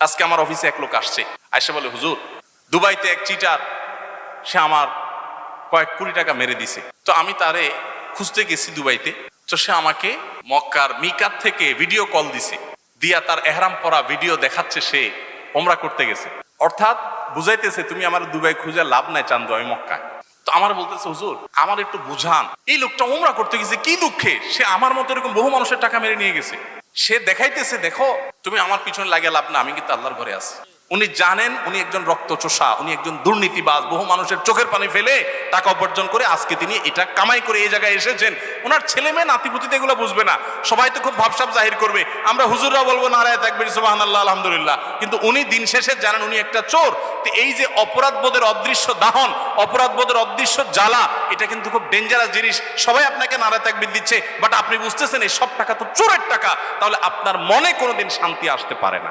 আজকে আমার অফিসে এক লোক আসছে, আয়সা বলে, হুজুর দুবাইতে এক চিটার, সে আমার কয়েক কোটি টাকা মেরে দিছে। তো আমি তারে খুঁজতে গেছি দুবাইতে। তো সে আমাকে মক্কার মিকাত থেকে ভিডিও কল দিছে, দিয়া তার এহরাম পরা ভিডিও দেখাচ্ছে সে ওমরা করতে গেছে। অর্থাৎ বুঝাইতেছে তুমি আমার দুবাই খুঁজে লাভ নাই, চান্দু আমি মক্কায়। তো আমার বলতেছে, হুজুর আমার একটু বুঝান, এই লোকটা ওমরা করতে গেছে কি দুঃখে, সে আমার মতো এরকম বহু মানুষের টাকা মেরে নিয়ে গেছে। সে দেখাইতেছে, দেখো তুমি আমার পিছনে লাগিয়ে লাভ না, আমি কিন্তু আল্লাহর ঘরে আছি। উনি জানেন উনি একজন রক্তচোষা, উনি একজন দুর্নীতিবাজ, বহু মানুষের চোখের পানি ফেলে টাকা উপার্জন করে আজকে তিনি এটা কামাই করে এই জায়গায় এসেছেন। ওনার ছেলে মেয়ে নাতিপুতিতে এগুলো বুঝবে না, সবাই তো খুব ভাবসাব জাহির করবে, আমরা হুজুররা বলবো নারায়ে তাকবীর সুবহানাল্লাহ আলহামদুলিল্লাহ, কিন্তু উনি দিন শেষে জানেন উনি একটা চোর। তো এই যে অপরাধবোধের অদৃশ্য দাহন, অপরাধবোধের অদৃশ্য জ্বালা, এটা কিন্তু খুব ডেঞ্জারাস জিনিস। সবাই আপনাকে নারায়ে তাকবীর দিচ্ছে, বাট আপনি বুঝতেছেন এই সব টাকা তো চোরের টাকা, তাহলে আপনার মনে কোনোদিন শান্তি আসতে পারে না।